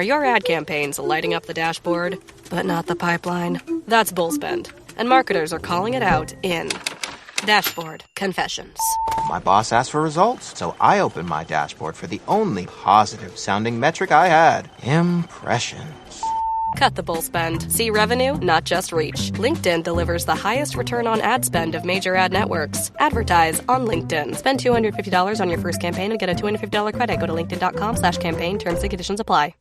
Are your ad campaigns lighting up the dashboard, but not the pipeline? That's bullspend, and marketers are calling it out in Dashboard Confessions. My boss asked for results, so I opened my dashboard for the only positive-sounding metric I had: impressions. Cut the bull spend. See revenue, not just reach. LinkedIn delivers the highest return on ad spend of major ad networks. Advertise on LinkedIn. Spend $250 on your first campaign and get a $250 credit. Go to linkedin.com/campaign. Terms and conditions apply.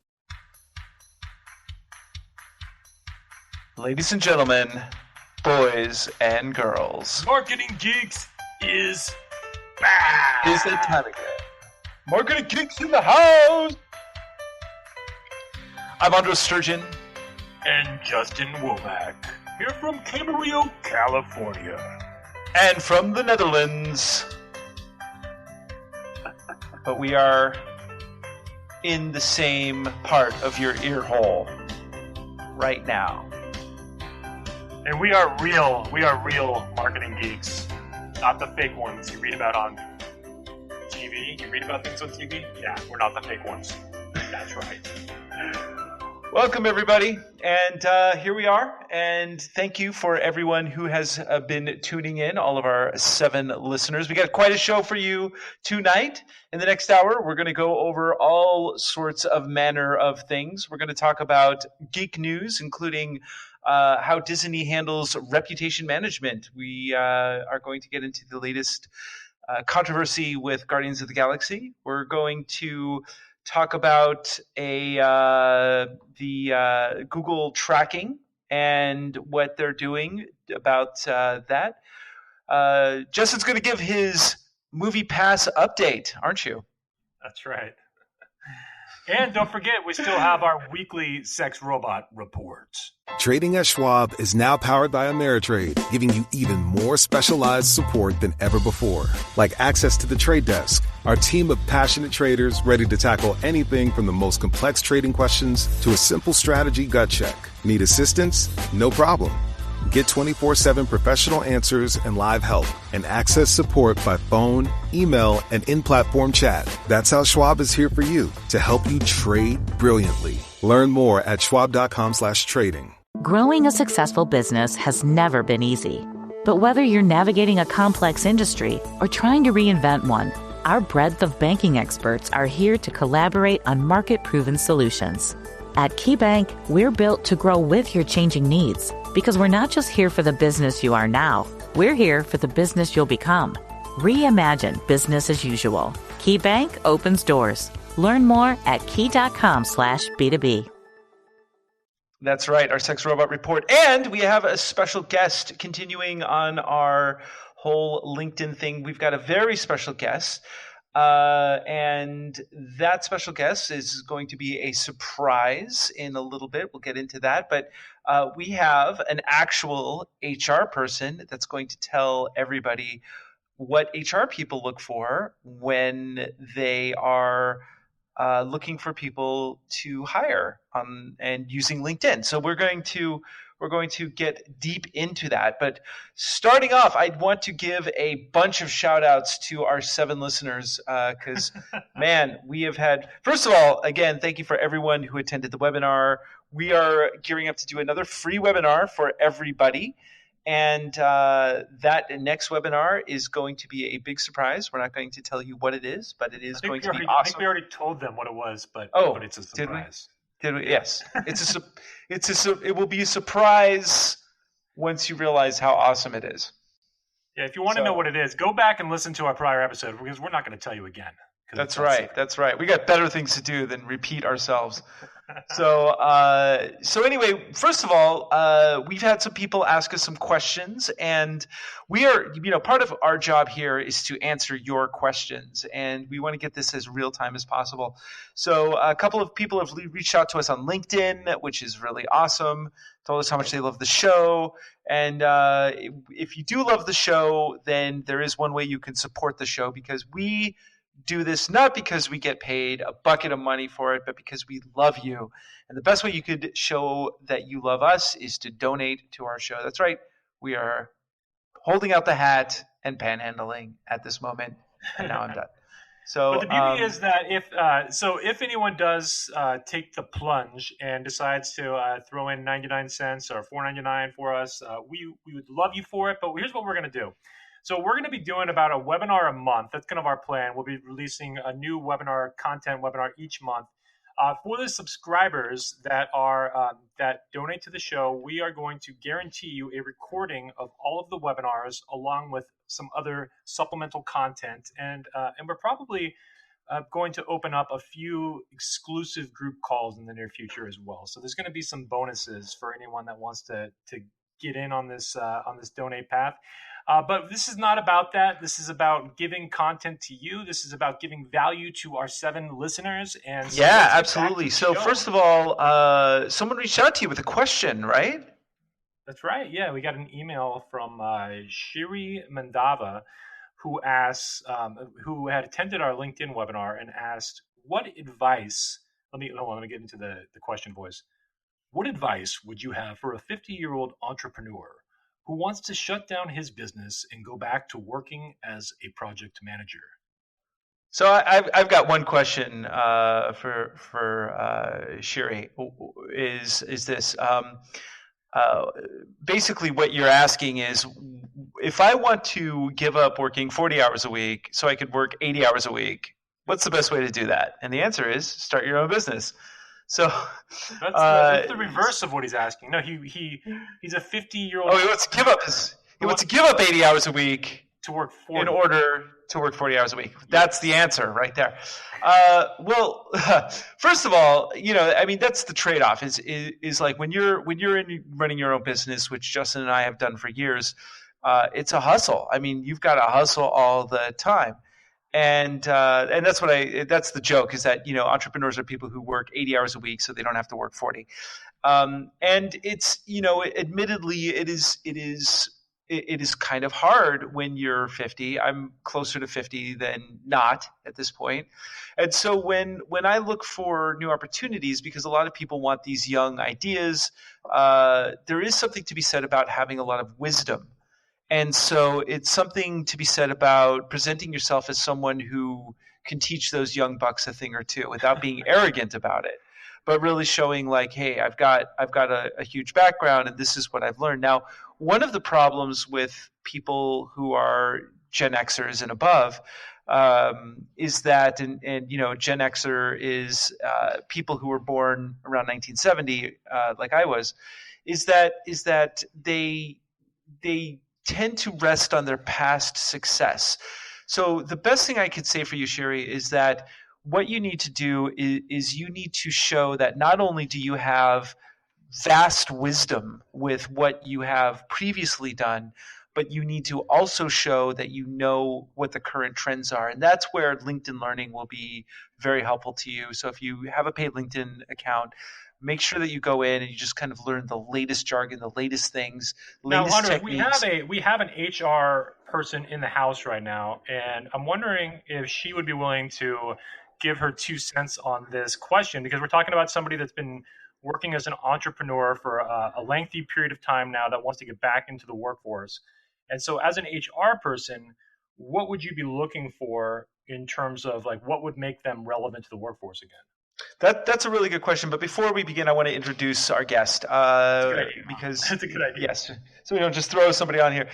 Ladies and gentlemen, boys and girls, Marketing Geeks is back. Is that time again? Marketing Geeks in the house. I'm Andros Sturgeon. And Justin Womack, here from Camarillo, California. And from the Netherlands. But we are in the same part of your ear hole right now. And we are real marketing geeks. Not the fake ones you read about on TV. You read about things on TV? Yeah, we're not the fake ones. That's right. Welcome, everybody, and here we are, and thank you for everyone who has been tuning in, all of our 7 listeners. We got quite a show for you tonight. In the next hour, we're going to go over all sorts of manner of things. We're going to talk about geek news, including how Disney handles reputation management. We are going to get into the latest controversy with Guardians of the Galaxy. We're going to talk about the Google tracking and what they're doing about that. Justin's going to give his Movie Pass update, aren't you? That's right. And don't forget, we still have our weekly sex robot reports. Trading at Schwab is now powered by Ameritrade, giving you even more specialized support than ever before. Like access to the trade desk, our team of passionate traders ready to tackle anything from the most complex trading questions to a simple strategy gut check. Need assistance? No problem. Get 24/7 professional answers and live help, and access support by phone, email, and in-platform chat. That's how Schwab is here for you, to help you trade brilliantly. Learn more at schwab.com/trading. Growing a successful business has never been easy. But whether you're navigating a complex industry or trying to reinvent one, our breadth of banking experts are here to collaborate on market-proven solutions. At KeyBank, we're built to grow with your changing needs, because we're not just here for the business you are now, we're here for the business you'll become. Reimagine business as usual. KeyBank opens doors. Learn more at key.com/B2B. That's right, our Sex Robot Report. And we have a special guest continuing on our whole LinkedIn thing. We've got a very special guest. And that special guest is going to be a surprise in a little bit. We'll get into that. But we have an actual HR person that's going to tell everybody what HR people look for when they are looking for people to hire and using LinkedIn. So we're going to get deep into that. But starting off, I want to give a bunch of shout outs to our 7 listeners because, man, we have had, first of all, again, thank you for everyone who attended the webinar. We are gearing up to do another free webinar for everybody. And that next webinar is going to be a big surprise. We're not going to tell you what it is, but it is going to be awesome. I think we already told them what it was, but it's a surprise. Did we? Yes. It will be a surprise once you realize how awesome it is. Yeah, if you want to know what it is, go back and listen to our prior episode because we're not going to tell you again. That's right. That's right. We got better things to do than repeat ourselves. So anyway, first of all, we've had some people ask us some questions, and we are, part of our job here is to answer your questions, and we want to get this as real time as possible. So a couple of people have reached out to us on LinkedIn, which is really awesome, told us how much they love the show. And if you do love the show, then there is one way you can support the show, because we do this not because we get paid a bucket of money for it, but because we love you. And the best way you could show that you love us is to donate to our show. That's right. We are holding out the hat and panhandling at this moment. And now I'm done. So, but the beauty is that if anyone does take the plunge and decides to throw in 99 cents or $4.99 for us, we would love you for it. But here's what we're going to do. So we're going to be doing about a webinar a month. That's kind of our plan. We'll be releasing a new content webinar each month. For the subscribers that donate to the show, we are going to guarantee you a recording of all of the webinars along with some other supplemental content, and we're probably going to open up a few exclusive group calls in the near future as well. So there's going to be some bonuses for anyone that wants to get in on this donate path. But this is not about that. This is about giving content to you. This is about giving value to our 7 listeners. And so yeah, absolutely. So first of all, someone reached out to you with a question, right? That's right. Yeah, we got an email from Shiri Mandava, who asks, who had attended our LinkedIn webinar and asked, "What advice?" Let me get into the question voice. What advice would you have for a 50-year-old entrepreneur who wants to shut down his business and go back to working as a project manager? So I've got one question for Shiri. Is this basically what you're asking is, if I want to give up working 40 hours a week so I could work 80 hours a week, what's the best way to do that? And the answer is start your own business. So that's the reverse of what he's asking. No, he's a 50-year-old. Oh, he wants to give up 80 hours a week to work 40. in order to work 40 hours a week. That's the answer right there. Well, first of all, that's the trade-off is like when you're running your own business, which Justin and I have done for years, it's a hustle. I mean, you've got to hustle all the time. And that's that's the joke, is that, entrepreneurs are people who work 80 hours a week so they don't have to work 40. And it's, admittedly, it is kind of hard when you're 50. I'm closer to 50 than not at this point. And so when I look for new opportunities, because a lot of people want these young ideas, there is something to be said about having a lot of wisdom. And so it's something to be said about presenting yourself as someone who can teach those young bucks a thing or two without being arrogant about it, but really showing like, hey, I've got a huge background and this is what I've learned. Now, one of the problems with people who are Gen Xers and above is that, and Gen Xer is people who were born around 1970, like I was, is that they tend to rest on their past success. So the best thing I could say for you, Shiri, is that what you need to do is you need to show that not only do you have vast wisdom with what you have previously done, but you need to also show that you know what the current trends are. And that's where LinkedIn Learning will be very helpful to you. So if you have a paid LinkedIn account, make sure that you go in and you just kind of learn the latest jargon, the latest things, latest now, Andros, techniques. We have an HR person in the house right now, and I'm wondering if she would be willing to give her 2 cents on this question, because we're talking about somebody that's been working as an entrepreneur for a lengthy period of time now that wants to get back into the workforce. And so as an HR person, what would you be looking for in terms of like what would make them relevant to the workforce again? That's a really good question. But before we begin, I want to introduce our guest. Because that's a good idea. Yes, so we don't just throw somebody on here.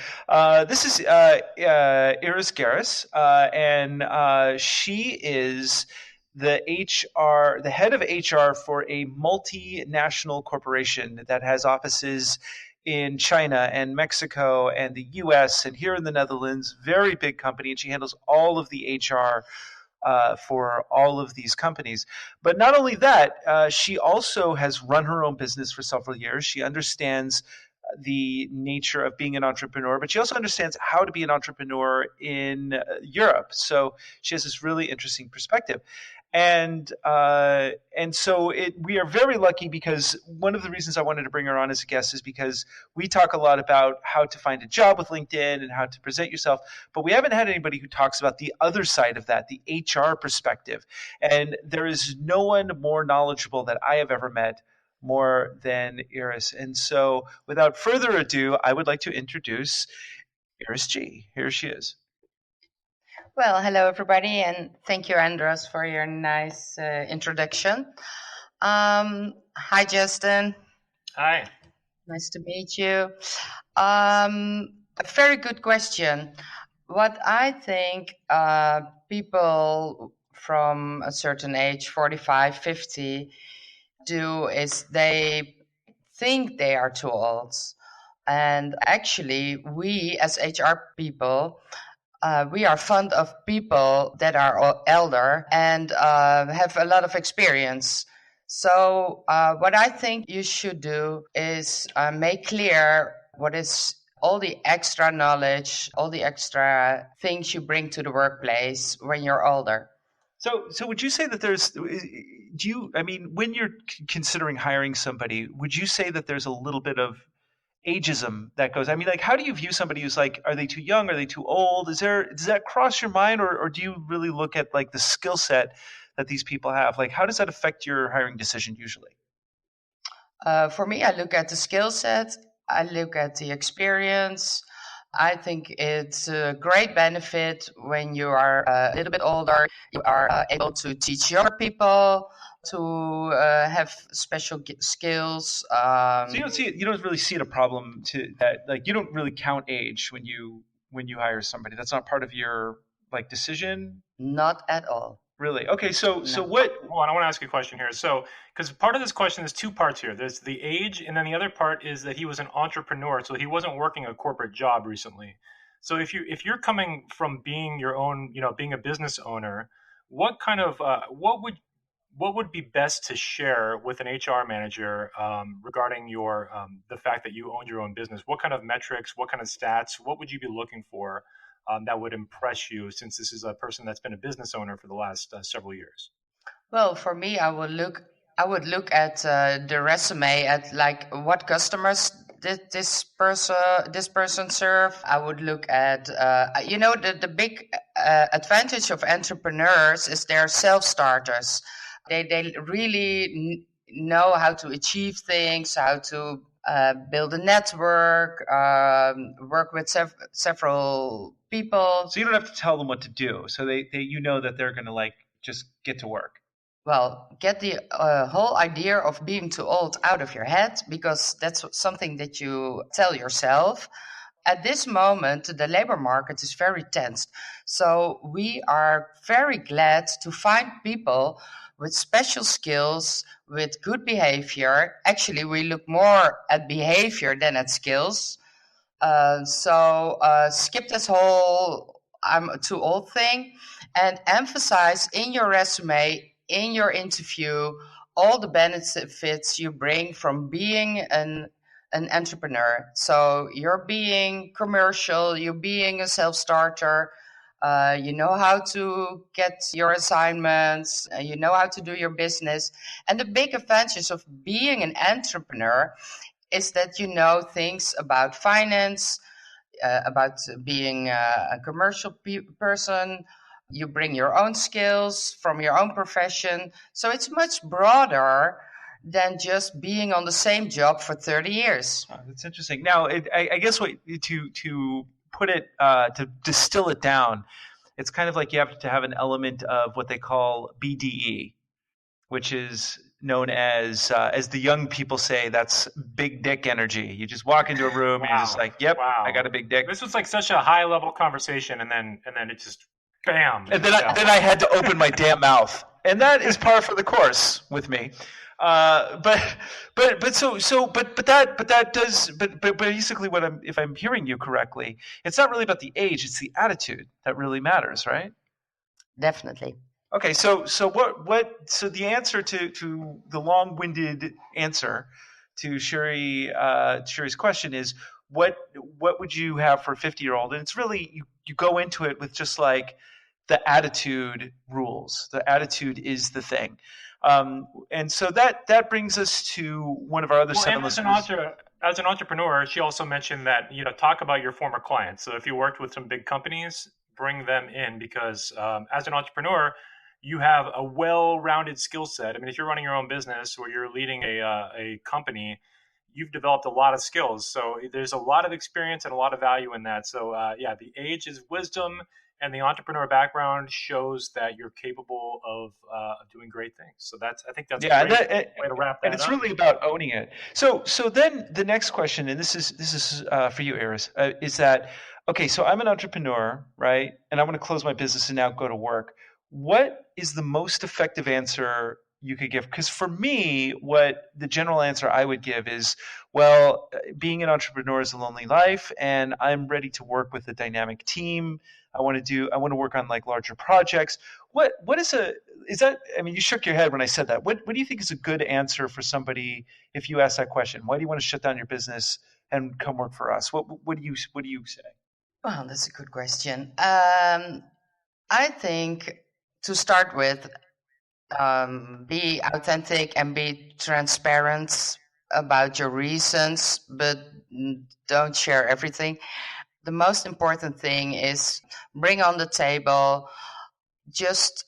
This is Iris Gerrits, and she is the head of HR for a multinational corporation that has offices in China and Mexico and the U.S. and here in the Netherlands. Very big company, and she handles all of the HR for all of these companies. But not only that, she also has run her own business for several years. She understands the nature of being an entrepreneur, but she also understands how to be an entrepreneur in Europe. So she has this really interesting perspective. And so we are very lucky, because one of the reasons I wanted to bring her on as a guest is because we talk a lot about how to find a job with LinkedIn and how to present yourself, but we haven't had anybody who talks about the other side of that, the HR perspective. And there is no one more knowledgeable that I have ever met more than Iris. And so without further ado, I would like to introduce Iris G. Here she is. Well, hello everybody, and thank you, Andros, for your nice introduction. Hi, Justin. Hi. Nice to meet you. A very good question. What I think people from a certain age, 45, 50, do is they think they are too old. And actually, we as HR people, we are fond of people that are elder and have a lot of experience. So, what I think you should do is make clear what is all the extra knowledge, all the extra things you bring to the workplace when you're older. So would you say that when you're considering hiring somebody, would you say that there's a little bit of ageism that goes? I mean, like, how do you view somebody who's like, are they too young? Are they too old? Does that cross your mind, or do you really look at like the skill set that these people have? Like, how does that affect your hiring decision usually? For me, I look at the skill set, I look at the experience. I think it's a great benefit when you are a little bit older. You are able to teach younger people to have special skills. So you don't really see it a problem to that. Like, you don't really count age when you hire somebody. That's not part of your like decision. Not at all. Really? Okay. So No. what? Hold on, I want to ask you a question here. So, because part of this question is two parts here. There's the age, and then the other part is that he was an entrepreneur, so he wasn't working a corporate job recently. So, if you're coming from being your own, being a business owner, what kind of what would be best to share with an HR manager regarding your the fact that you owned your own business? What kind of metrics? What kind of stats? What would you be looking for that would impress you, since this is a person that's been a business owner for the last several years? Well, for me, I would look at the resume at like what customers did this person serve. I would look at the big advantage of entrepreneurs is they're self-starters. They really know how to achieve things, how to build a network, work with several people. So you don't have to tell them what to do. So they that they're going to like just get to work. Well, get the whole idea of being too old out of your head, because that's something that you tell yourself. At this moment, the labor market is very tense. So we are very glad to find people with special skills, with good behavior. Actually, we look more at behavior than at skills. So skip this whole I'm too old thing and emphasize in your resume, in your interview, all the benefits you bring from being an entrepreneur. So you're being commercial, you're being a self-starter, you know how to get your assignments, you know how to do your business. And the big advantage of being an entrepreneur is that you know things about finance, about being a commercial person. You bring your own skills from your own profession. So it's much broader than just being on the same job for 30 years. Oh, that's interesting. Now, I guess to put it, to distill it down, it's kind of like you have to have an element of what they call BDE, which is known as the young people say, that's big dick energy. You just walk into a room and you're just like, yep, I got a big dick. This was like such a high level conversation, and then it just bam. And then I had to open my damn mouth, and that is par for the course with me. But basically, if I'm hearing you correctly, it's not really about the age; it's the attitude that really matters, right? Definitely. Okay, so the answer to the long-winded answer to Sherry's question is, what would you have for a 50-year-old? And it's really you go into it with just like the attitude rules. The attitude is the thing. And so that brings us to one of our other seven listeners. As an entrepreneur, she also mentioned that, talk about your former clients. So if you worked with some big companies, bring them in, because as an entrepreneur, you have a well-rounded skill set. I mean, if you're running your own business or you're leading a company, you've developed a lot of skills. So there's a lot of experience and a lot of value in that. So the age is wisdom. and the entrepreneur background shows that you're capable of doing great things. So I think that's a great way to wrap that up. And it's really about owning it. So then the next question, and this is for you, Iris, is that, okay, so I'm an entrepreneur, right? And I want to close my business and now go to work. What is the most effective answer you could give? Because for me, what the general answer I would give is, well, being an entrepreneur is a lonely life, and I'm ready to work with a dynamic team. I want to work on like larger projects. What is that? I mean, you shook your head when I said that. What do you think is a good answer for somebody if you ask that question? Why do you want to shut down your business and come work for us? What do you say? Well, that's a good question. I think to start with, be authentic and be transparent about your reasons, but don't share everything. The most important thing is bring on the table just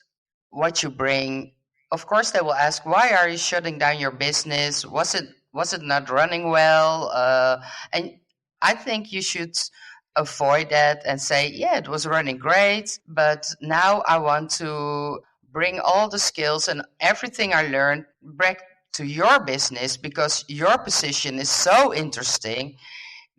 what you bring. Of course, they will ask, why are you shutting down your business? Was it not running well? And I think you should avoid that and say, yeah, it was running great, but now I want to bring all the skills and everything I learned back to your business because your position is so interesting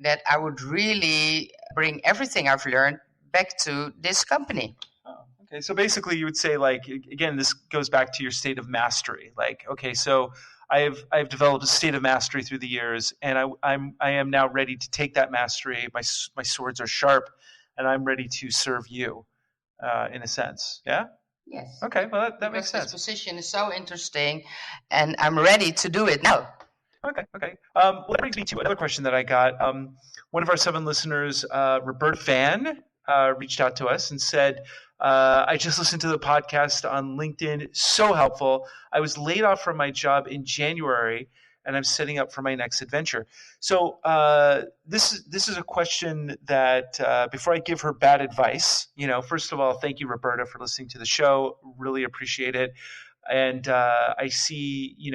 that I would really bring everything I've learned back to this company. Oh, okay. So basically you would say, like, again, this goes back to your state of mastery. Like, okay, so I've developed a state of mastery through the years, and I am now ready to take that mastery. My swords are sharp, and I'm ready to serve you, in a sense. Yeah. Yes. Okay. Well, that makes sense. This position is so interesting, and I'm ready to do it now. Okay. Well, that brings me to another question that I got. One of our 7 listeners, Roberta Van, reached out to us and said, I just listened to the podcast on LinkedIn. So helpful. I was laid off from my job in January, and I'm setting up for my next adventure. So this is a question that before I give her bad advice, first of all, thank you, Roberta, for listening to the show. Really appreciate it. And I see, you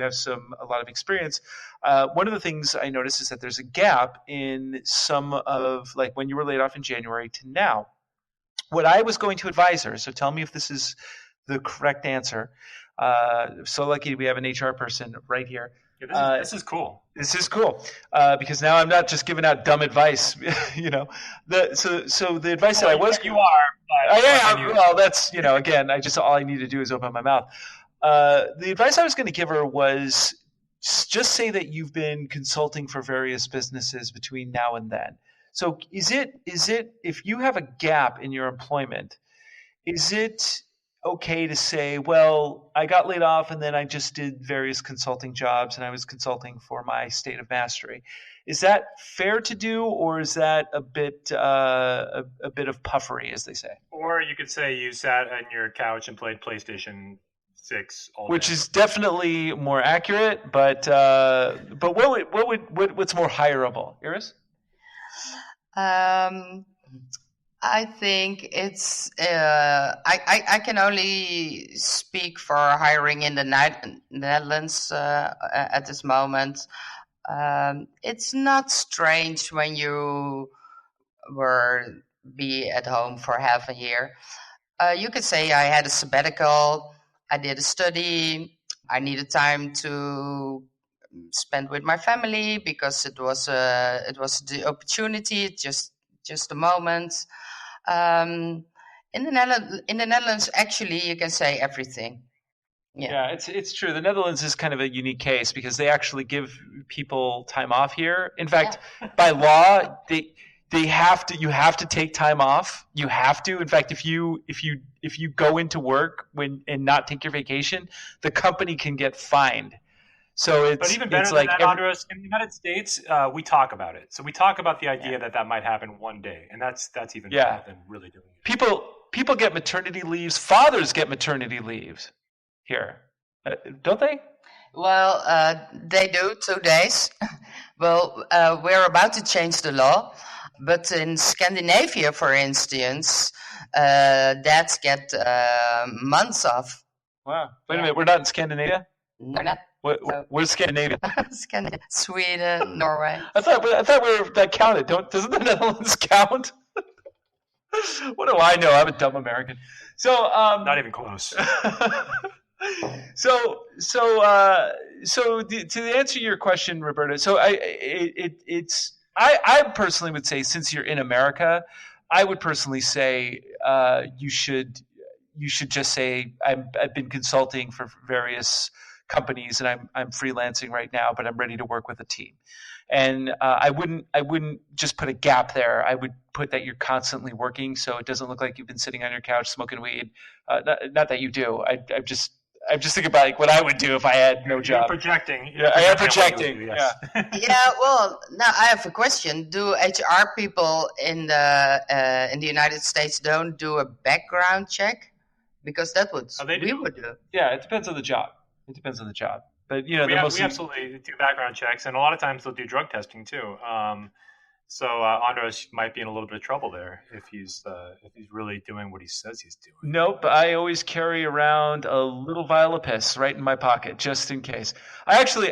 have a lot of experience. One of the things I noticed is that there's a gap in some of, like, when you were laid off in January to now. What I was going to advise her, so tell me if this is the correct answer. So lucky we have an HR person right here. Yeah, this is cool. This is cool because now I'm not just giving out dumb advice. So the advice that I was you are. Well, that's again, all I need to do is open my mouth. The advice I was going to give her was just say that you've been consulting for various businesses between now and then. So is it if you have a gap in your employment, is it okay to say, well, I got laid off and then I just did various consulting jobs and I was consulting for my state of mastery? Is that fair to do, or is that a bit of puffery, as they say? Or you could say you sat on your couch and played PlayStation 6 all day. Which is definitely more accurate, but what's more hireable, Iris? I think it's I can only speak for hiring in the Netherlands at this moment. It's not strange when you be at home for half a year. You could say I had a sabbatical, I did a study, I needed time to spend with my family because it was the opportunity, just a moment. In the Netherlands, actually, you can say everything. Yeah, it's true. The Netherlands is kind of a unique case because they actually give people time off here. In fact, by law, you have to take time off. You have to. In fact, if you go into work and not take your vacation, the company can get fined. So but even better than that, Andros, in the United States, we talk about it. So we talk about the idea that might happen one day, and that's even better than really doing it. People get maternity leaves. Fathers get maternity leaves here, don't they? Well, they do 2 days. Well, we're about to change the law, but in Scandinavia, for instance, dads get months off. Wow! Wait a minute, we're not in Scandinavia? No, not. Where's Scandinavia? Sweden, Norway. I thought that counted. Doesn't the Netherlands count? What do I know? I'm a dumb American. So, Not even close. To answer your question, Roberta, I personally would say, since you're in America, I would personally say you should just say I've been consulting for various companies and I'm freelancing right now, but I'm ready to work with a team. And I wouldn't just put a gap there. I would put that you're constantly working, so it doesn't look like you've been sitting on your couch smoking weed. Not that you do. I'm just thinking about like what I would do if I had no job. You're projecting. Yeah, I am projecting. Yes. Yeah, well, now I have a question. Do HR people in the United States don't do a background check? Because that would we would do. Yeah, it depends on the job. But we absolutely do background checks, and a lot of times they'll do drug testing too. So Andros might be in a little bit of trouble there if he's really doing what he says he's doing. Nope, I always carry around a little vial of piss right in my pocket just in case. I actually,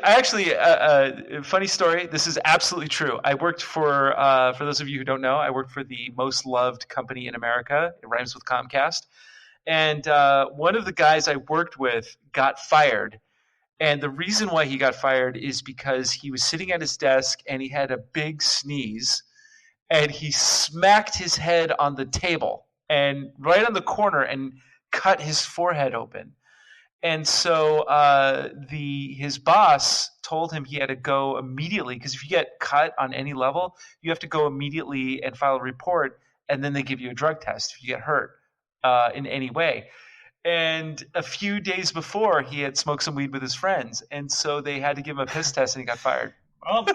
funny story. This is absolutely true. I worked for those of you who don't know, I worked for the most loved company in America. It rhymes with Comcast, and one of the guys I worked with got fired. And the reason why he got fired is because he was sitting at his desk and he had a big sneeze and he smacked his head on the table and right on the corner and cut his forehead open. And so his boss told him he had to go immediately, because if you get cut on any level, you have to go immediately and file a report, and then they give you a drug test if you get hurt in any way. And a few days before, he had smoked some weed with his friends, and so they had to give him a piss test, and he got fired. Well,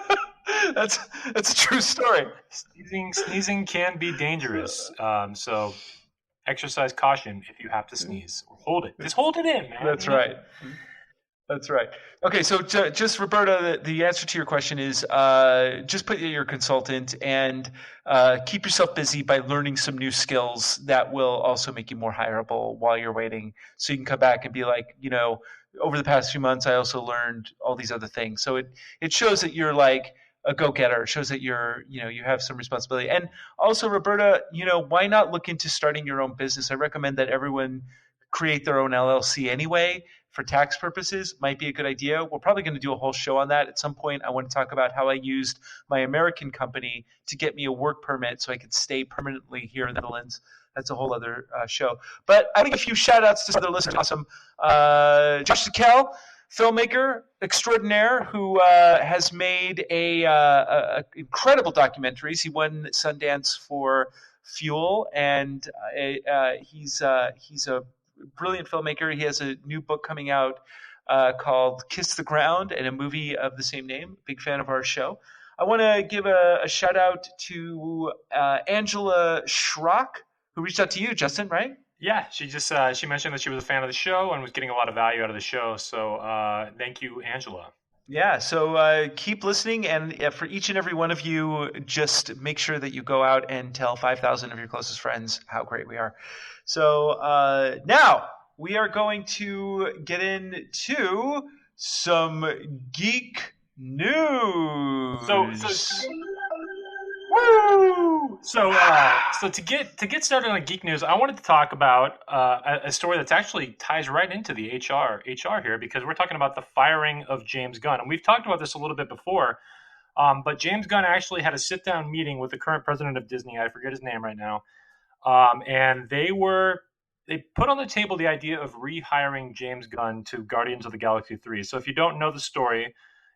that's a true story. Sneezing can be dangerous, so exercise caution if you have to sneeze. Or hold it. Just hold it in, man. That's right. That's right. Okay, so just Roberta, the answer to your question is just put your consultant and keep yourself busy by learning some new skills that will also make you more hireable while you're waiting. So you can come back and be like, over the past few months, I also learned all these other things. So it shows that you're like a go-getter. It shows that you have some responsibility. And also, Roberta, why not look into starting your own business? I recommend that everyone create their own LLC anyway. For tax purposes, might be a good idea. We're probably going to do a whole show on that at some point. I want to talk about how I used my American company to get me a work permit so I could stay permanently here in the Netherlands. That's a whole other show. But I want to give a few shout outs to some other listeners. Awesome. Josh Zakel, filmmaker extraordinaire, who has made a incredible documentaries. He won Sundance for Fuel, and he's a brilliant filmmaker. He has a new book coming out called Kiss the Ground, and a movie of the same name. Big fan of our show. I want to give a shout out to Angela Schrock, who reached out to you, Justin, right? Yeah, she just she mentioned that she was a fan of the show and was getting a lot of value out of the show. So thank you, Angela. Yeah, so keep listening, and for each and every one of you, just make sure that you go out and tell 5,000 of your closest friends how great we are. So now we are going to get into some geek news. So to get started on geek news, I wanted to talk about a story that's actually ties right into the HR here, because we're talking about the firing of James Gunn, and we've talked about this a little bit before. But James Gunn actually had a sit-down meeting with the current president of Disney. I forget his name right now. And they put on the table the idea of rehiring James Gunn to Guardians of the Galaxy 3. So if you don't know the story,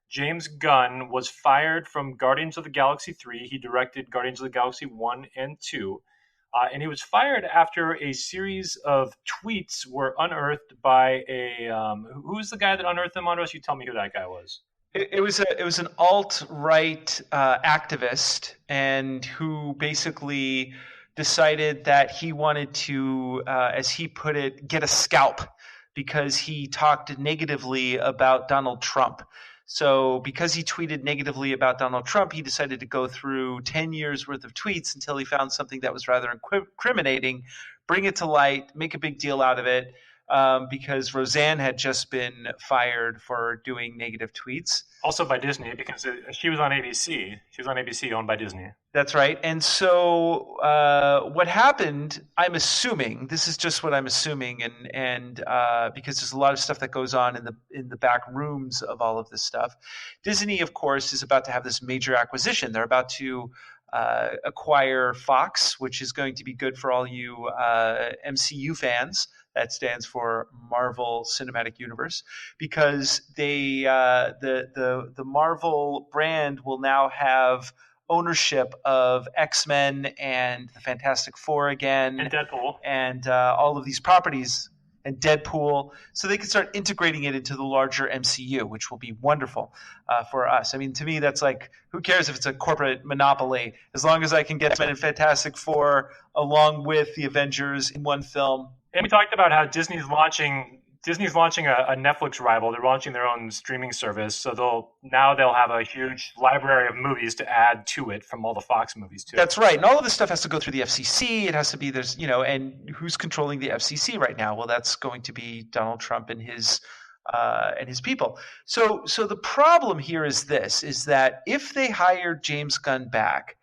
James Gunn was fired from Guardians of the Galaxy 3. He directed Guardians of the Galaxy 1 and 2. And he was fired after a series of tweets were unearthed by who's the guy that unearthed them, Andros? You tell me who that guy was. It was an alt-right activist, and who basically decided that he wanted to, as he put it, get a scalp because he talked negatively about Donald Trump. So because he tweeted negatively about Donald Trump, he decided to go through 10 years worth of tweets until he found something that was rather incriminating, bring it to light, make a big deal out of it. because Roseanne had just been fired for doing negative tweets. Also by Disney, because she was on ABC. She was on ABC, owned by Disney. That's right. And so what happened, I'm assuming, this is just what I'm assuming, and because there's a lot of stuff that goes on in the back rooms of all of this stuff. Disney, of course, is about to have this major acquisition. They're about to acquire Fox, which is going to be good for all you MCU fans. That stands for Marvel Cinematic Universe, because they the Marvel brand will now have ownership of X-Men and the Fantastic Four again, and Deadpool, and all of these properties, and Deadpool, so they can start integrating it into the larger MCU, which will be wonderful for us. I mean, to me, that's like, who cares if it's a corporate monopoly, as long as I can get X-Men and Fantastic Four along with the Avengers in one film. And we talked about how Disney's launching a Netflix rival. They're launching their own streaming service, so they'll have a huge library of movies to add to it from all the Fox movies too. That's right, and all of this stuff has to go through the FCC. It has to be and who's controlling the FCC right now? Well, that's going to be Donald Trump and his people. So the problem here is this: is that if they hired James Gunn back,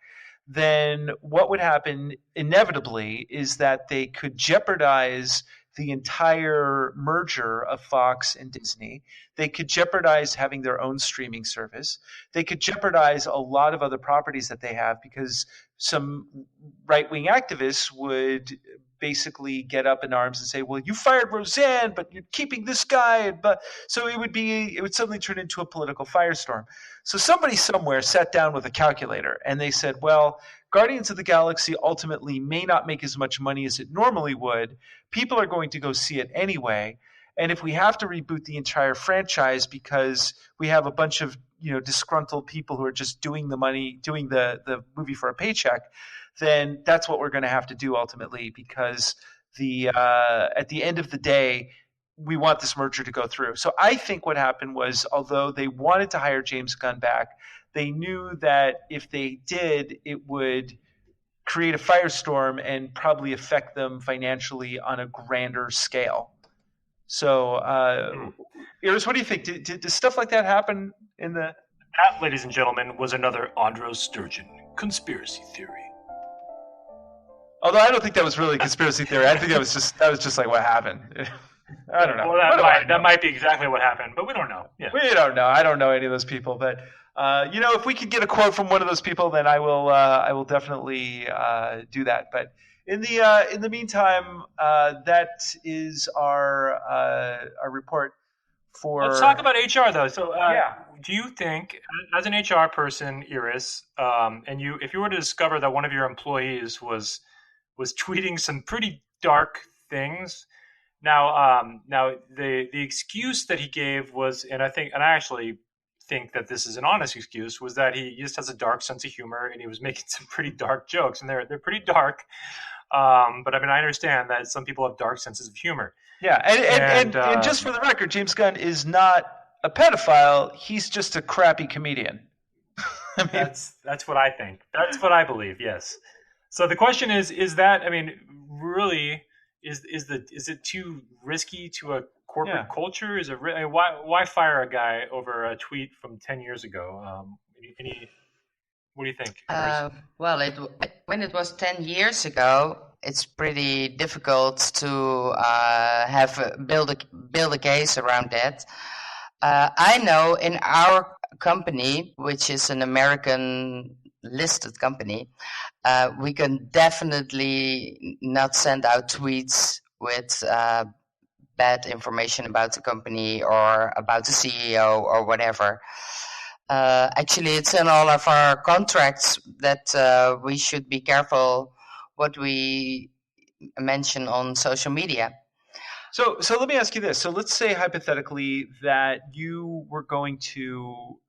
then what would happen inevitably is that they could jeopardize the entire merger of Fox and Disney. They could jeopardize having their own streaming service. They could jeopardize a lot of other properties that they have, because some right-wing activists would basically get up in arms and say, well, you fired Roseanne, but you're keeping this guy. But so it would suddenly turn into a political firestorm. So somebody somewhere sat down with a calculator and they said, well, Guardians of the Galaxy ultimately may not make as much money as it normally would. People are going to go see it anyway. And if we have to reboot the entire franchise because we have a bunch of disgruntled people who are just doing the movie for a paycheck, then that's what we're going to have to do ultimately, because at the end of the day, we want this merger to go through. So I think what happened was, although they wanted to hire James Gunn back, they knew that if they did, it would create a firestorm and probably affect them financially on a grander scale. So, Iris, what do you think? Does stuff like that happen in the... That, ladies and gentlemen, was another Andros Sturgeon conspiracy theory. Although I don't think that was really a conspiracy theory. I think that was just like what happened. I don't know. Well, that might be exactly what happened, but we don't know. Yeah. We don't know. I don't know any of those people, but if we could get a quote from one of those people, then I will definitely do that. But in the meantime, that is our report for. Let's talk about HR though. So, do you think, as an HR person, Iris, if you were to discover that one of your employees was tweeting some pretty dark things? Now the excuse that he gave was, and I actually think that this is an honest excuse, was that he just has a dark sense of humor and he was making some pretty dark jokes, and they're pretty dark. But I mean, I understand that some people have dark senses of humor. Yeah, and just for the record, James Gunn is not a pedophile. He's just a crappy comedian. I mean, that's what I think. That's what I believe. Yes. So the question is that, I mean, really, is it too risky to a corporate culture? Is it why fire a guy over a tweet from 10 years ago? What do you think? Well, when it was 10 years ago, it's pretty difficult to build a case around that. I know in our company, which is an American listed company, we can definitely not send out tweets with bad information about the company or about the CEO or whatever. Actually, it's in all of our contracts that we should be careful what we mention on social media. So let me ask you this. So let's say hypothetically that you were going to,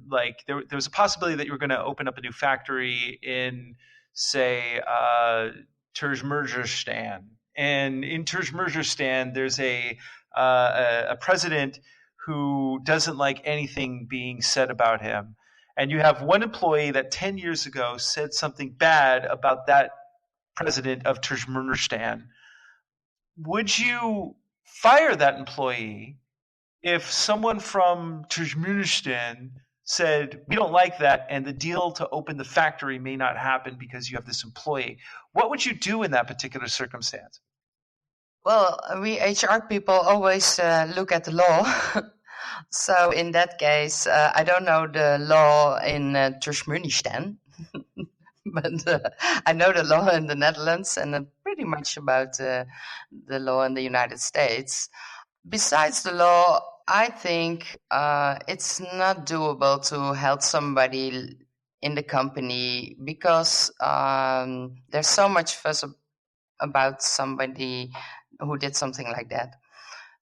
there was a possibility that you were going to open up a new factory in, say, Turkmenistan. And in Turkmenistan, there's a president who doesn't like anything being said about him. And you have one employee that 10 years ago said something bad about that president of Turkmenistan. Would you fire that employee if someone from Turkmenistan said, we don't like that, and the deal to open the factory may not happen because you have this employee? What would you do in that particular circumstance? Well, we HR people always look at the law. So in that case, I don't know the law in Turkmenistan, but I know the law in the Netherlands and pretty much about the law in the United States. Besides the law, I think it's not doable to help somebody in the company because there's so much fuss about somebody who did something like that.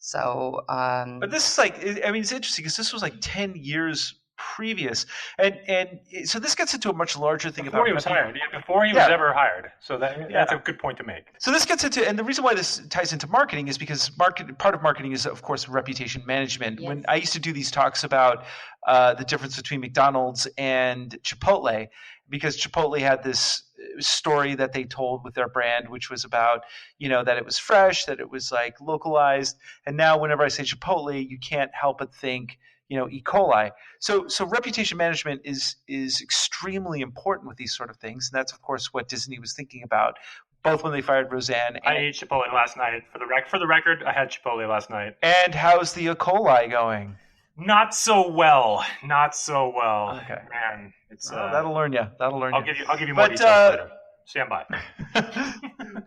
So, but this is like, I mean, it's interesting because this was like 10 years previous, and so this gets into a much larger thing before he was hired. Yeah, before he was ever hired. So that's a good point to make. So this gets into, and the reason why this ties into marketing is because part of marketing is, of course, reputation management. Yes. When I used to do these talks about the difference between McDonald's and Chipotle, because Chipotle had this story that they told with their brand, which was about, that it was fresh, that it was like localized. And now whenever I say Chipotle, you can't help but think, E. coli. So reputation management is extremely important with these sort of things. And that's, of course, what Disney was thinking about, both when they fired Roseanne. I ate Chipotle last night. For the record, I had Chipotle last night. And how's the E. coli going? Not so well. Okay. Man, it's that'll learn you. I'll give you more details later. Stand by.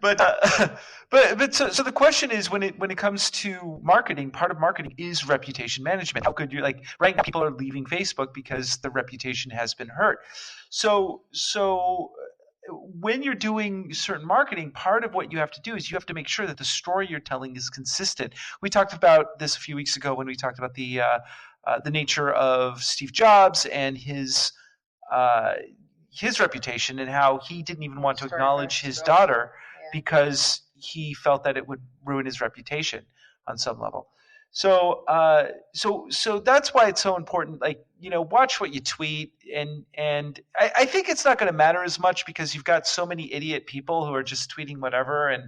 but so the question is, when it comes to marketing, part of marketing is reputation management. How could you, like, right now people are leaving Facebook because the reputation has been hurt. So when you're doing certain marketing, part of what you have to do is you have to make sure that the story you're telling is consistent. We talked about this a few weeks ago when we talked about the nature of Steve Jobs and his reputation, and how he didn't even want to acknowledge his daughter because he felt that it would ruin his reputation on some level. So that's why it's so important. Like, watch what you tweet, and I think it's not going to matter as much because you've got so many idiot people who are just tweeting whatever. And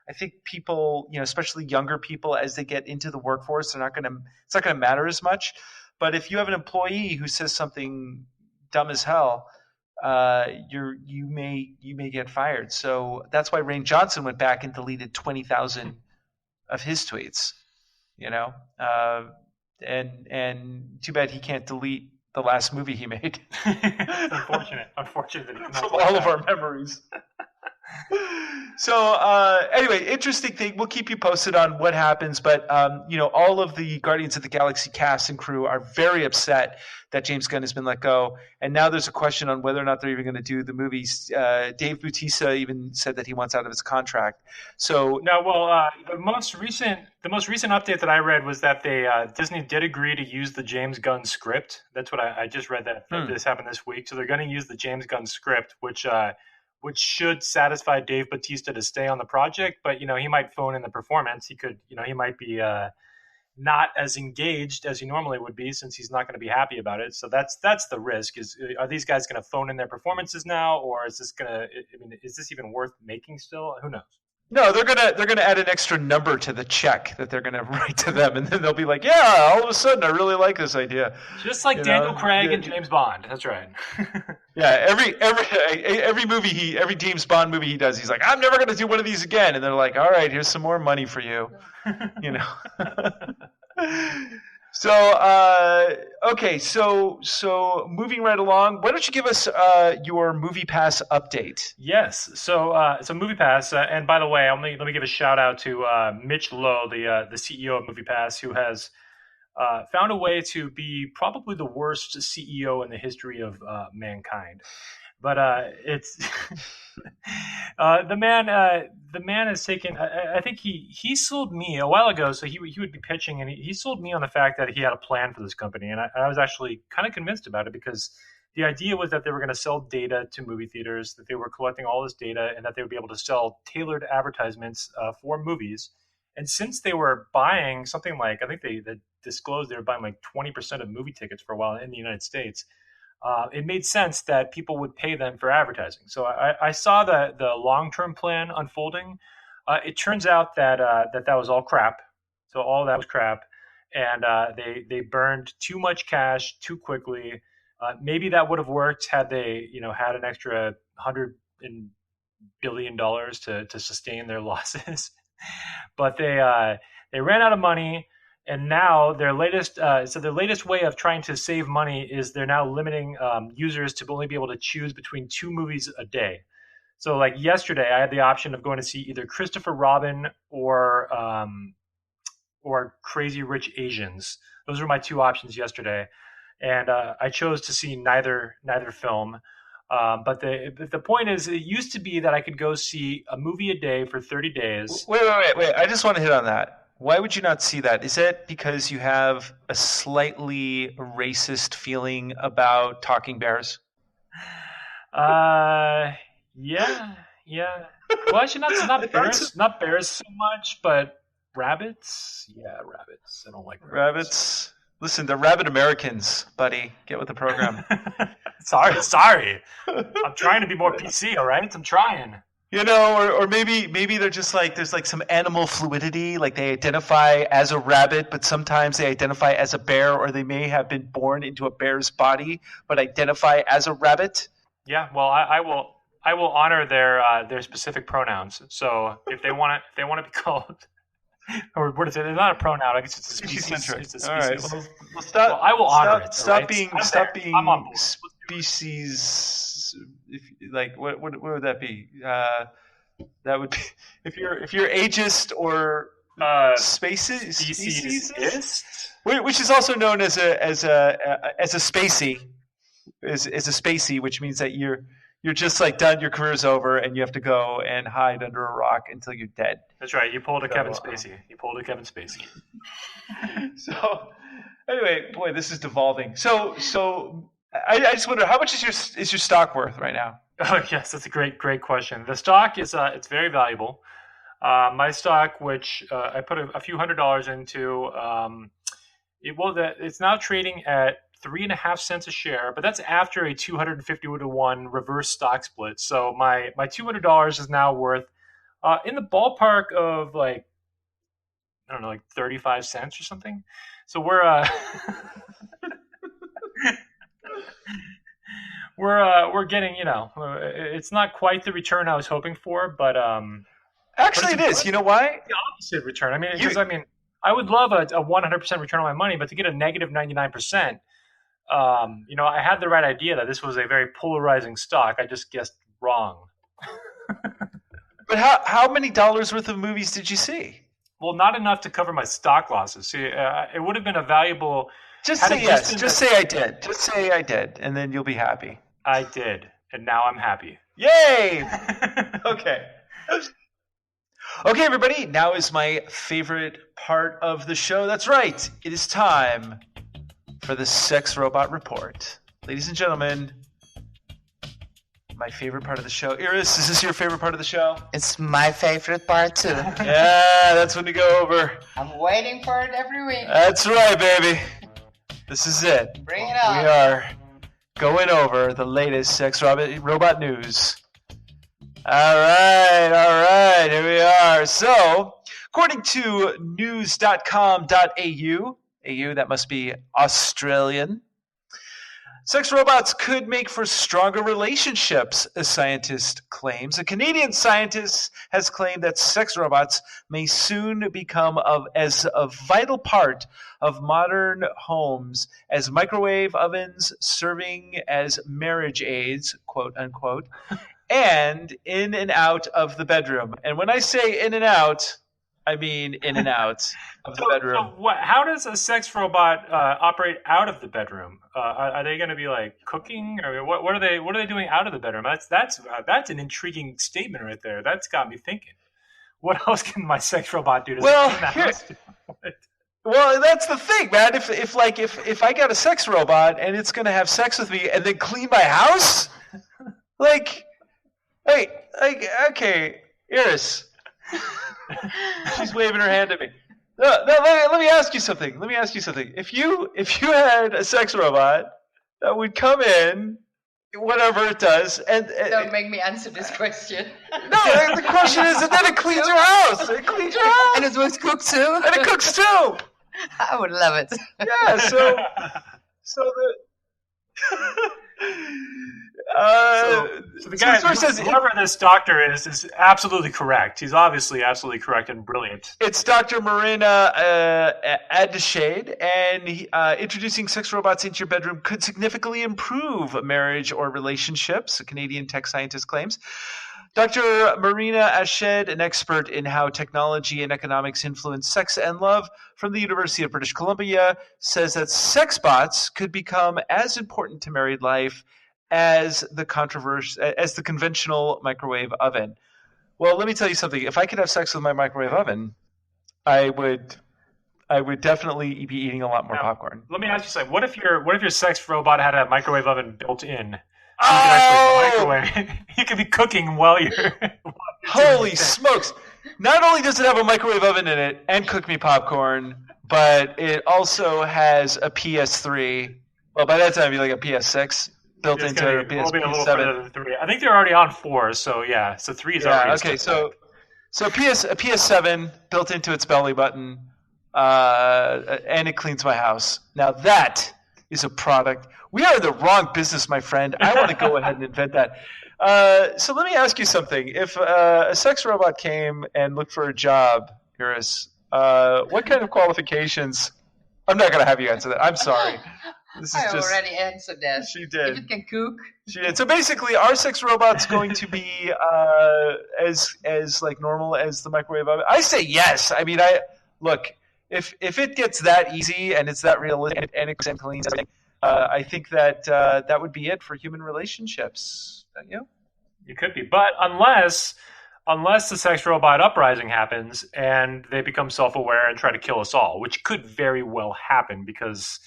I think people, especially younger people, as they get into the workforce, it's not going to matter as much. But if you have an employee who says something dumb as hell, you may get fired. So that's why Rain Johnson went back and deleted 20,000 of his tweets. And too bad he can't delete the last movie he made. Unfortunate from all of our memories. So anyway, interesting thing. We'll keep you posted on what happens. But all of the Guardians of the Galaxy cast and crew are very upset that James Gunn has been let go. And now there's a question on whether or not they're even going to do the movies. Dave Bautista even said that he wants out of his contract. So no, the most recent update that I read was that Disney did agree to use the James Gunn script. That's what I just read that this happened this week. So they're going to use the James Gunn script, which should satisfy Dave Bautista to stay on the project. But he might phone in the performance. He could, he might be not as engaged as he normally would be, since he's not going to be happy about it. So that's the risk. Are these guys going to phone in their performances now, or is this is this even worth making still? Who knows? No, they're gonna add an extra number to the check that they're gonna write to them, and then they'll be like, "Yeah, all of a sudden, I really like this idea." Just like Daniel Craig and James Bond. That's right. Yeah, every James Bond movie he does, he's like, "I'm never gonna do one of these again," and they're like, "All right, here's some more money for you," So, okay, so moving right along, why don't you give us your MoviePass update? Yes, so MoviePass, and by the way, let me give a shout out to Mitch Lowe, the CEO of MoviePass, who has found a way to be probably the worst CEO in the history of mankind. But it's the man has taken. I think he sold me a while ago. So he would be pitching, and he sold me on the fact that he had a plan for this company, and I was actually kind of convinced about it, because the idea was that they were going to sell data to movie theaters, that they were collecting all this data, and that they would be able to sell tailored advertisements for movies. And since they were buying something like, I think they disclosed they were buying like 20% of movie tickets for a while in the United States. It made sense that people would pay them for advertising. So I saw the long-term plan unfolding. It turns out that was all crap. So all that was crap, and they burned too much cash too quickly. Maybe that would have worked had they had an extra $100 billion to sustain their losses, but they ran out of money. And now their latest way of trying to save money is they're now limiting users to only be able to choose between 2 movies a day. So like yesterday, I had the option of going to see either Christopher Robin or Crazy Rich Asians. Those were my 2 options yesterday, and I chose to see neither film. But the point is, it used to be that I could go see a movie a day for 30 days. Wait. I just want to hit on that. Why would you not see that? Is it because you have a slightly racist feeling about talking bears? Yeah. Well, actually, not bears so much, but rabbits. Yeah, rabbits. I don't like rabbits. Listen, they're rabid Americans, buddy. Get with the program. Sorry. I'm trying to be more PC. All right, I'm trying. Or maybe they're just like, there's like some animal fluidity, like they identify as a rabbit, but sometimes they identify as a bear, or they may have been born into a bear's body, but identify as a rabbit. Yeah, well, I will honor their specific pronouns. So if they want to be called, or what is it? It's not a pronoun. I guess it's a species. It's a species. All right. Well, stop. Well, I will honor it. Stop right? being I'm on board. Species. What would that be? That would be if you're ageist or speciesist, which is also known as a spacey, is a spacey, which means that you're just like done, your career's over, and you have to go and hide under a rock until you're dead. That's right. You pulled a Kevin Spacey. So anyway, boy, this is devolving. So I just wonder, how much is your stock worth right now? Oh yes, that's a great question. The stock is it's very valuable. My stock, which I put a few $100s into, it's now trading at 3.5 cents a share, but that's after a 250-to-1 reverse stock split. So my $200 is now worth in the ballpark of like 35 cents or something. So we're we're getting, it's not quite the return I was hoping for, but actually it is. You know why? The opposite return. I would love a 100% return on my money, but to get a negative 99%, I had the right idea that this was a very polarizing stock. I just guessed wrong. But how many dollars worth of movies did you see? Well, not enough to cover my stock losses. See, it would have been a valuable. Just say yes. Just say I did. Just say I did, and then you'll be happy. I did, and now I'm happy. Yay! Okay. Okay, everybody. Now is my favorite part of the show. That's right. It is time for the Sex Robot Report. Ladies and gentlemen, my favorite part of the show. Iris, is this your favorite part of the show? It's my favorite part too. Yeah, that's when we go over. I'm waiting for it every week. That's right, baby. This is it. Bring it on. We are going over the latest sex robot news. All right, here we are. So, according to news.com.au, that must be Australian, sex robots could make for stronger relationships, a scientist claims. A Canadian scientist has claimed that sex robots may soon become as a vital part of modern homes as microwave ovens serving as marriage aids, quote unquote, and in and out of the bedroom. And when I say in and out, I mean in and out of the bedroom. So how does a sex robot operate out of the bedroom? Are they going to be like cooking, or what are they doing out of the bedroom? That's an intriguing statement right there. That's got me thinking. What else can my sex robot do? Well, that's the thing, man. If I got a sex robot and it's going to have sex with me and then clean my house, okay, Iris. She's waving her hand at me. No, let me ask you something. If you had a sex robot that would come in whatever it does. And Don't make me answer this question. no, the question is, and then it cleans your house. It cleans your house. And it was cooked too. And it cooks too. I would love it. Yeah, so the so the guy, whoever this doctor is absolutely correct. He's obviously absolutely correct and brilliant. It's Dr. Marina Adeshade, and introducing sex robots into your bedroom could significantly improve marriage or relationships, a Canadian tech scientist claims. Dr. Marina Adeshade, an expert in how technology and economics influence sex and love from the University of British Columbia, says that sex bots could become as important to married life as the conventional microwave oven. Well, let me tell you something. If I could have sex with my microwave oven, I would definitely be eating a lot more popcorn. Let me ask you something. What if your sex robot had a microwave oven built in? So you can actually microwave. You could be cooking while you're Holy smokes! Not only does it have a microwave oven in it and cook me popcorn, but it also has a PS3. Well, by that time, it'd be like a PS6 built into a PS7. I think they're already on 4, so yeah. So 3 is already. Okay, so a PS7 built into its belly button, and it cleans my house. Now that is a product. We are the wrong business, my friend. I want to go ahead and invent that. So let me ask you something. If a sex robot came and looked for a job, Iris, what kind of qualifications? I'm not going to have you answer that. I'm sorry. I already answered that. She did. If it can cook. She did. So basically, are sex robots going to be as like normal as the microwave oven? I say yes. I mean, look. If it gets that easy and it's that realistic and it cleans everything, I think that that would be it for human relationships. You know? It could be, but unless the sex robot uprising happens and they become self-aware and try to kill us all, which could very well happen because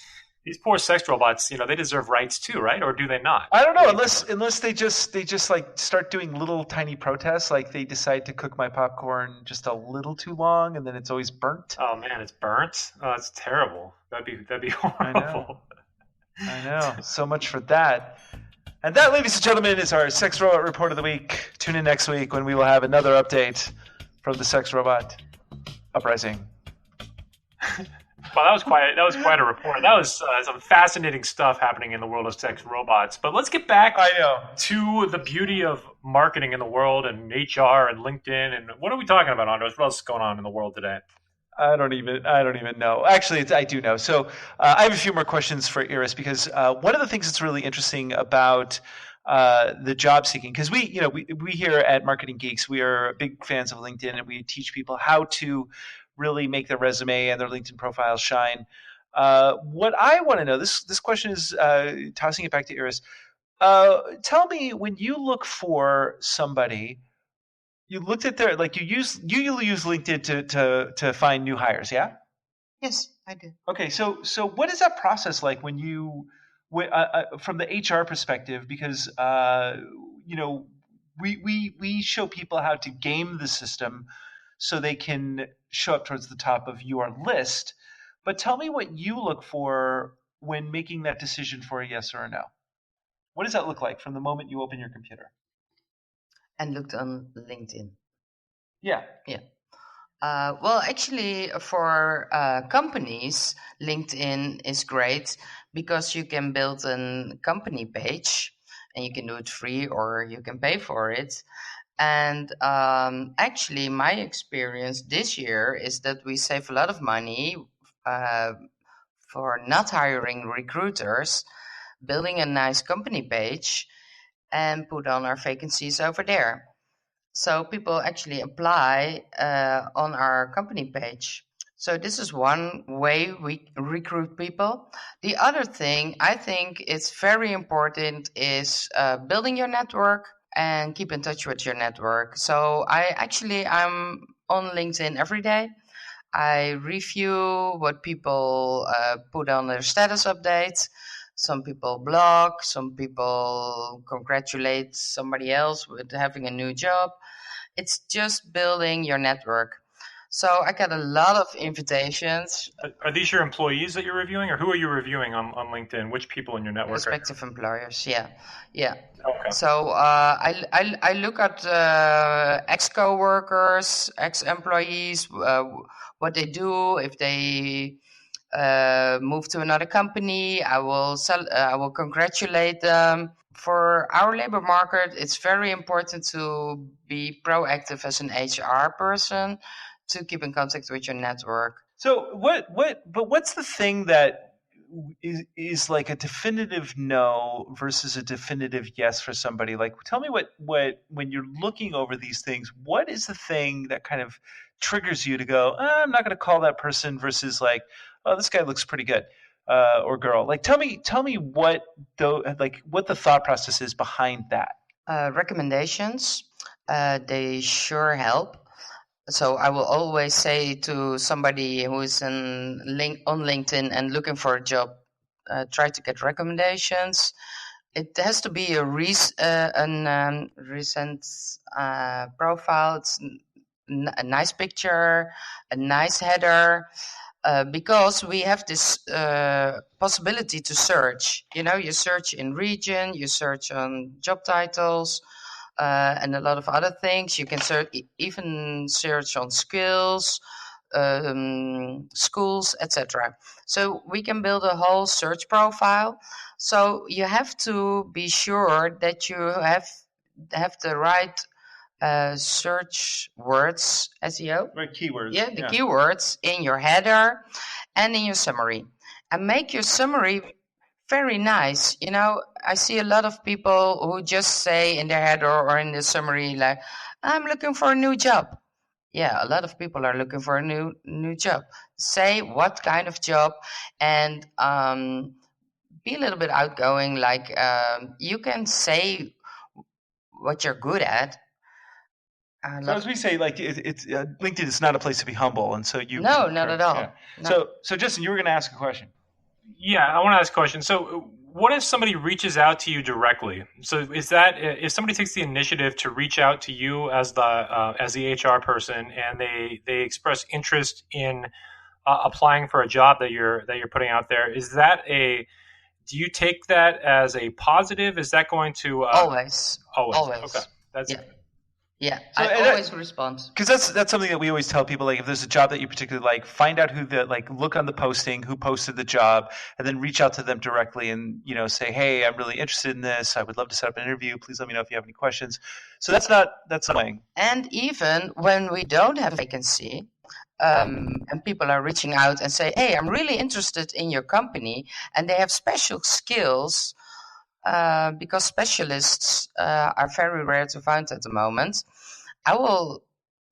these poor sex robots, they deserve rights too, right? Or do they not? I don't know, unless they just like start doing little tiny protests, like they decide to cook my popcorn just a little too long and then it's always burnt. Oh man, it's burnt? Oh, that's terrible. That'd be horrible. I know. So much for that. And that, ladies and gentlemen, is our Sex Robot Report of the Week. Tune in next week when we will have another update from the sex robot uprising. Well, that was quite a report. That was some fascinating stuff happening in the world of sex robots. But let's get back to the beauty of marketing in the world and HR and LinkedIn. And what are we talking about, Andros? What else is going on in the world today? I don't even know. Actually, I do know. So I have a few more questions for Iris because one of the things that's really interesting about the job seeking, because we here at Marketing Geeks, we are big fans of LinkedIn and we teach people how to really make their resume and their LinkedIn profile shine. What I want to know, this question is tossing it back to Iris. Tell me, when you look for somebody, you looked at their, like you use LinkedIn to find new hires, yeah? Yes, I do. Okay, so what is that process like when you, from the HR perspective? Because we show people how to game the system so they can show up towards the top of your list. But tell me what you look for when making that decision for a yes or a no. What does that look like from the moment you open your computer? And looked on LinkedIn. Yeah. Well, actually, for companies, LinkedIn is great because you can build a company page and you can do it free or you can pay for it. And actually, my experience this year is that we save a lot of money for not hiring recruiters, building a nice company page, and put on our vacancies over there. So people actually apply on our company page. So this is one way we recruit people. The other thing I think is very important is building your network and keep in touch with your network. So I'm on LinkedIn every day. I review what people put on their status updates. Some people blog, some people congratulate somebody else with having a new job. It's just building your network. So I get a lot of invitations. Are these your employees that you're reviewing, or who are you reviewing on LinkedIn? Which people in your network? Prospective employers, yeah. Okay. So I look at ex-coworkers, ex-employees, what they do. If they move to another company, I will congratulate them. For our labor market, it's very important to be proactive as an HR person, to keep in contact with your network. So what's the thing that is like a definitive no versus a definitive yes for somebody? Like, tell me what when you're looking over these things, what is the thing that kind of triggers you to go, I'm not going to call that person, versus like, oh, this guy looks pretty good, or girl. Like, tell me what what the thought process is behind that. Recommendations, they sure help. So I will always say to somebody who is on LinkedIn and looking for a job, try to get recommendations. It has to be a recent profile. It's a nice picture, a nice header, because we have this possibility to search. You search in region, you search on job titles, and a lot of other things. You can even search on skills, schools, etc. So we can build a whole search profile. So you have to be sure that you have the right search words, SEO. Right, keywords. Yeah, the keywords in your header and in your summary. And make your summary very nice. I see a lot of people who just say in their header or in the summary, like, I'm looking for a new job. Yeah, a lot of people are looking for a new job. Say what kind of job, and be a little bit outgoing. Like, you can say what you're good at. So as we say, like, it's LinkedIn is not a place to be humble, and so you. No, not at all. Yeah. No. So Justin, you were going to ask a question. Yeah, I want to ask a question. So what if somebody reaches out to you directly? So is that if somebody takes the initiative to reach out to you as the HR person, and they express interest in applying for a job that you're putting out there, do you take that as a positive? Is that going to Always. Okay, that's Yeah, so I always respond. Because that's something that we always tell people. Like, if there's a job that you particularly like, find out look on the posting, who posted the job, and then reach out to them directly and, say, hey, I'm really interested in this. I would love to set up an interview. Please let me know if you have any questions. So that's annoying. And even when we don't have a vacancy, and people are reaching out and say, hey, I'm really interested in your company, and they have special skills, because specialists are very rare to find at the moment, I will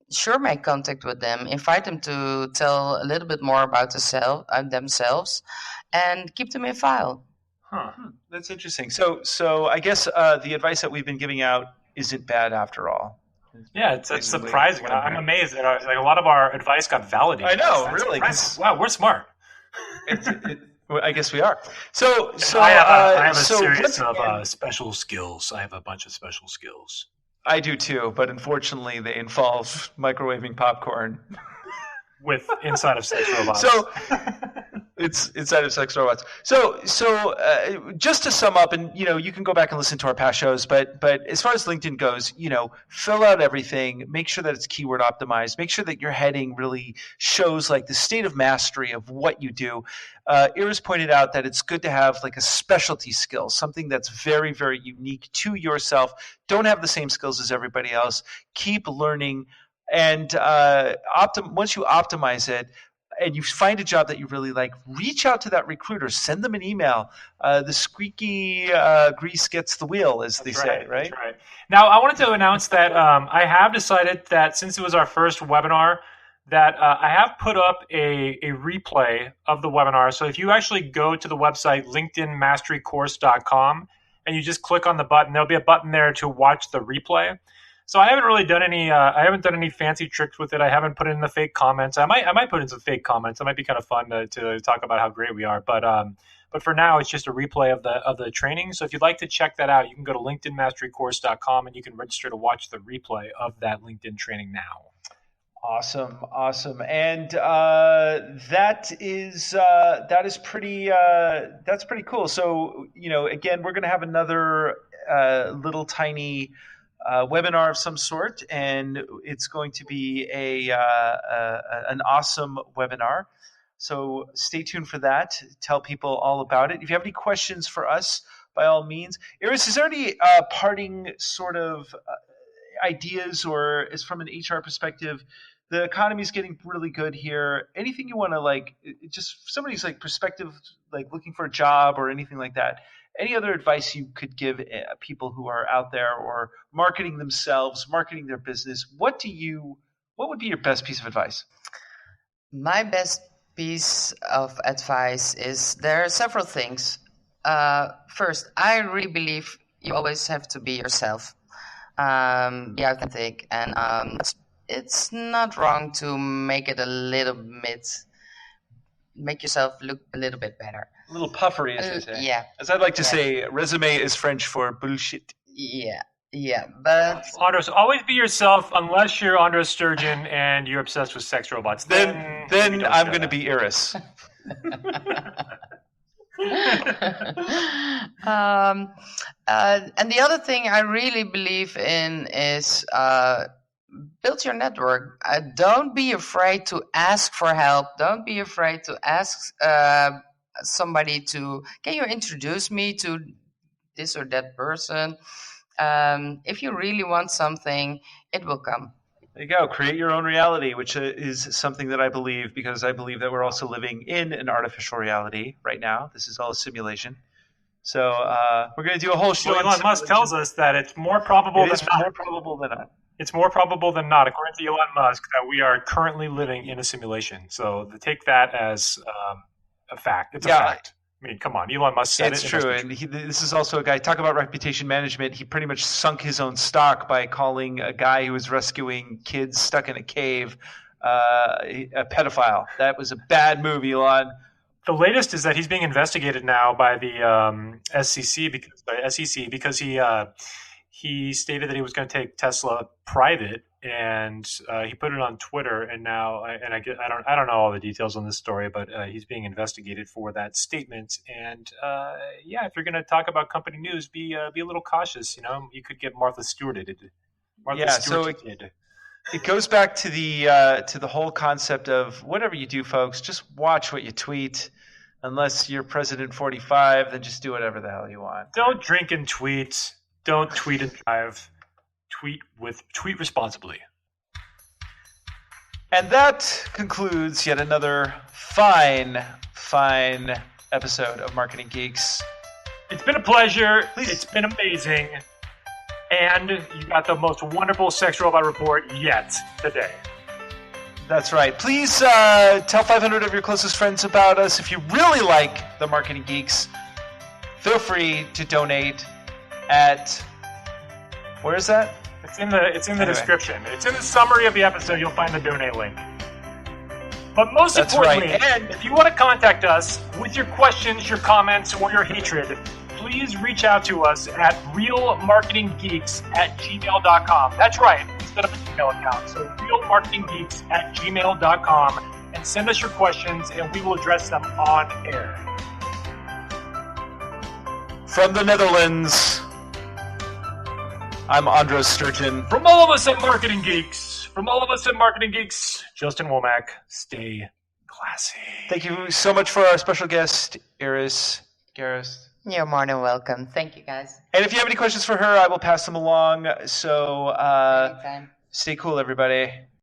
sure make contact with them, invite them to tell a little bit more about themselves, and keep them in file. Huh. That's interesting. So I guess the advice that we've been giving out isn't bad after all. Yeah, it's surprising. I'm amazed that a lot of our advice got validated. I know, really. Wow, we're smart. I guess we are. So I have a series of special skills. I have a bunch of special skills. I do too, but unfortunately, they involve microwaving popcorn with inside of sex robots. So it's inside of sex robots. So just to sum up, and you can go back and listen to our past shows, but as far as LinkedIn goes, fill out everything, make sure that it's keyword optimized, make sure that your heading really shows like the state of mastery of what you do. Iris pointed out that it's good to have like a specialty skill, something that's very, very unique to yourself. Don't have the same skills as everybody else. Keep learning. And once you optimize it and you find a job that you really like, reach out to that recruiter, send them an email. The squeaky grease gets the wheel, as they say, right? That's right. Now, I wanted to announce that I have decided that since it was our first webinar, that I have put up a replay of the webinar. So if you actually go to the website, linkedinmasterycourse.com, and you just click on the button, there'll be a button there to watch the replay. So I haven't really done any fancy tricks with it. I haven't put in the fake comments. I might put in some fake comments. It might be kind of fun to talk about how great we are. But for now, it's just a replay of the training. So if you'd like to check that out, you can go to linkedinmasterycourse.com and you can register to watch the replay of that LinkedIn training now. Awesome. And that is pretty cool. So, again, we're going to have another little tiny webinar of some sort, and it's going to be an awesome webinar. So stay tuned for that. Tell people all about it. If you have any questions for us, by all means. Iris, is there any parting sort of ideas, or is from an HR perspective, the economy is getting really good here. Anything you want to just somebody's perspective, looking for a job or anything like that. Any other advice you could give people who are out there or marketing themselves, marketing their business? What would be your best piece of advice? My best piece of advice is there are several things. First, I really believe you always have to be yourself. Be authentic, and it's not wrong to make it make yourself look a little bit better. A little puffery, as they say. Yeah. As I'd like to say, resume is French for bullshit. Yeah, but Andros, always be yourself unless you're Andros Sturgeon and you're obsessed with sex robots. Then I'm going to be Iris. And the other thing I really believe in is build your network. Don't be afraid to ask for help. Don't be afraid to ask somebody can you introduce me to this or that person? If you really want something, it will come. There you go. Create your own reality, which is something that I believe, because I believe that we're also living in an artificial reality right now. This is all a simulation. So we're going to do a whole show. Well, Elon Musk tells us that it's more probable than not. More probable than not. It's more probable than not, according to Elon Musk, that we are currently living in a simulation. So take that as a fact. It's a fact. I mean, come on, Elon Musk said it. It's true, and this is also a guy. Talk about reputation management. He pretty much sunk his own stock by calling a guy who was rescuing kids stuck in a cave a pedophile. That was a bad move, Elon. The latest is that he's being investigated now by the SEC because he stated that he was going to take Tesla private, and he put it on Twitter. And now, I don't know all the details on this story, but he's being investigated for that statement. And if you're going to talk about company news, be a little cautious. You could get Martha Stewarted. It goes back to the whole concept of whatever you do, folks, just watch what you tweet. Unless you're President 45, then just do whatever the hell you want. Don't drink and tweet. Don't tweet and drive. Tweet responsibly. And that concludes yet another fine episode of Marketing Geeks. It's been a pleasure. It's been amazing. And you got the most wonderful sex robot report yet today. That's right. Please tell 500 of your closest friends about us. If you really like the Marketing Geeks, feel free to donate at... Where is that? It's in the description. It's in the summary of the episode. You'll find the donate link. But most importantly, if you want to contact us with your questions, your comments, or your hatred, please reach out to us at realmarketinggeeks@gmail.com. That's right, instead of a Gmail account. So realmarketinggeeks@gmail.com, and send us your questions, and we will address them on air. From the Netherlands, I'm Andros Sturgeon. From all of us at Marketing Geeks, Justin Womack, stay classy. Thank you so much for our special guest, Iris Gerrits. You're more than welcome. Thank you, guys. And if you have any questions for her, I will pass them along. So Anytime. Stay cool, everybody.